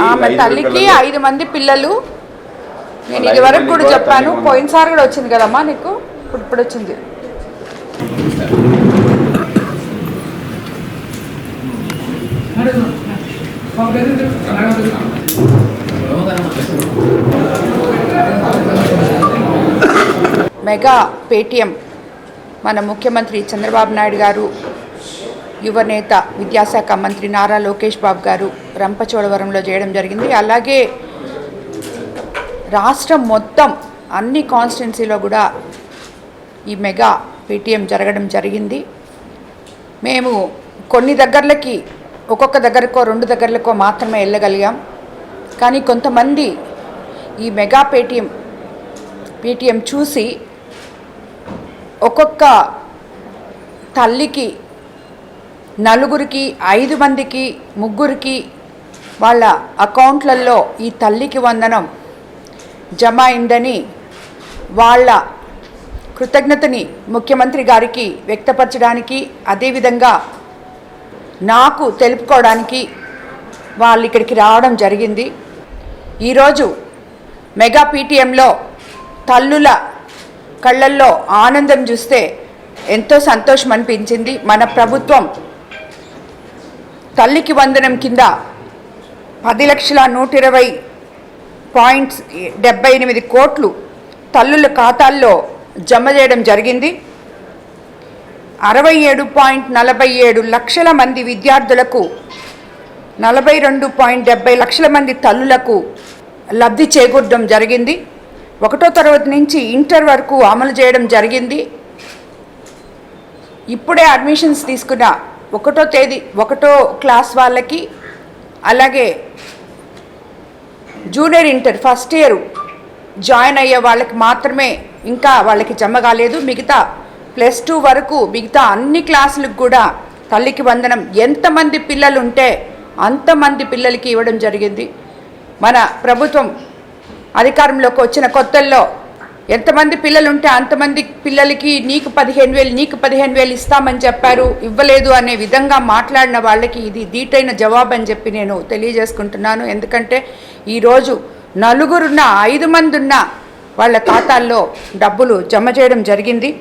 ఆమె తల్లికి 5 మంది పిల్లలు. నేను ఇదివరకు కూడా చెప్పాను, పోయినసారి కూడా వచ్చింది కదమ్మా నీకు, ఇప్పుడు వచ్చింది. మెగా పేటీఎం మన ముఖ్యమంత్రి చంద్రబాబు నాయుడు గారు, యువనేత విద్యాశాఖ మంత్రి నారా లోకేష్ బాబు గారు రంపచోడవరంలో చేయడం జరిగింది. అలాగే రాష్ట్రం మొత్తం అన్ని కాన్స్టిట్యున్సీలో కూడా ఈ మెగా పేటీఎం జరగడం జరిగింది. మేము కొన్ని దగ్గరలకి, ఒక్కొక్క దగ్గరకో 2 దగ్గరలకో మాత్రమే వెళ్ళగలిగాం. కానీ కొంతమంది ఈ మెగా పేటీఎం చూసి ఒక్కొక్క తల్లికి 4, 5 మందికి, 3 వాళ్ళ అకౌంట్లలో ఈ తల్లికి వందనం జమ అయిందని వాళ్ళ కృతజ్ఞతని ముఖ్యమంత్రి గారికి వ్యక్తపరచడానికి, అదేవిధంగా నాకు తెలుపుకోవడానికి వాళ్ళు ఇక్కడికి రావడం జరిగింది. ఈరోజు మెగా పీటీఎంలో తల్లుల కళ్ళల్లో ఆనందం చూస్తే ఎంతో సంతోషం అనిపించింది. మన ప్రభుత్వం తల్లికి వందనం కింద 10,120.78 కోట్లు తల్లుల ఖాతాల్లో జమ చేయడం జరిగింది. 67.47 లక్షల మంది విద్యార్థులకు, 42.70 లక్షల మంది తల్లులకు లబ్ధి చేకూర్చడం జరిగింది. 1వ తరగతి నుంచి ఇంటర్ వరకు అమలు చేయడం జరిగింది. ఇప్పుడే అడ్మిషన్స్ తీసుకున్న 1వ క్లాస్ వాళ్ళకి, అలాగే junior inter first year join అయ్యే వాళ్ళకి మాత్రమే ఇంకా వాళ్ళకి జమ కాలేదు. మిగతా +2 వరకు మిగతా అన్ని క్లాసులకు కూడా తల్లికి వందనం ఎంతమంది పిల్లలు ఉంటే అంతమంది పిల్లలకి ఇవ్వడం జరిగింది. మన ప్రభుత్వం అధికారంలోకి వచ్చిన కొత్తల్లో ఎంతమంది పిల్లలు ఉంటే అంతమంది పిల్లలకి నీకు 15,000 ఇస్తామని చెప్పారు, ఇవ్వలేదు అనే విధంగా మాట్లాడిన వాళ్ళకి ఇది దీటైన జవాబు అని చెప్పి నేను తెలియజేసుకుంటున్నాను. ఎందుకంటే ఈరోజు 4 ఉన్న 5 మంది ఉన్న వాళ్ళ ఖాతాల్లో డబ్బులు జమ చేయడం జరిగింది.